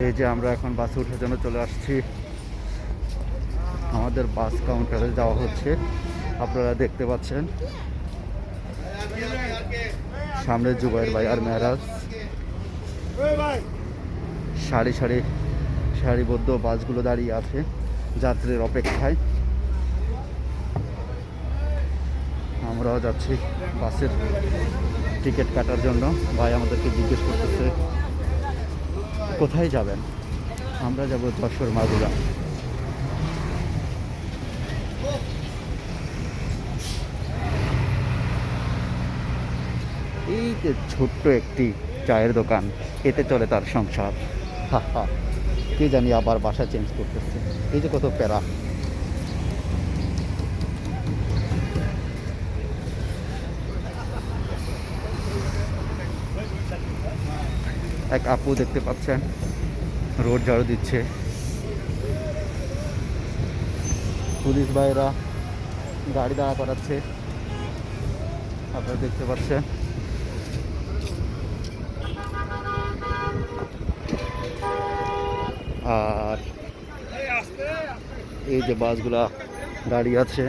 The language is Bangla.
এই যে আমরা এখন বাসে ওঠার জন্য চলে আসছি। আমাদের বাস কাউন্টারে যাওয়া হচ্ছে, আপনারা দেখতে পাচ্ছেন সামনে জুবাইর ভাই আর মেহরাজ সারিবদ্ধ বাসগুলো দাঁড়িয়ে আছে যাত্রীর অপেক্ষায়। আমরাও যাচ্ছি বাসের টিকিট কাটার জন্য। ভাই আমাদেরকে জিজ্ঞেস করতেছে কোথায় যাবেন। আমরা যাব যশোর মাগুরা। এই যে ছোট্ট একটি চায়ের দোকান, এতে চলে তার সংসার। হা হা, কে জানি আবার বাসা চেঞ্জ করতেছে। এই যে কত প্যারা। এক আপু দেখতে পাচ্ছেন রোড ঝাড়ু দিচ্ছে। পুলিশ ভাইরা গাড়ি দাঁড়া করাচ্ছে, আপনারা দেখতে পাচ্ছেন। আর এই যে বাসগুলা দাঁড়িয়ে আছে।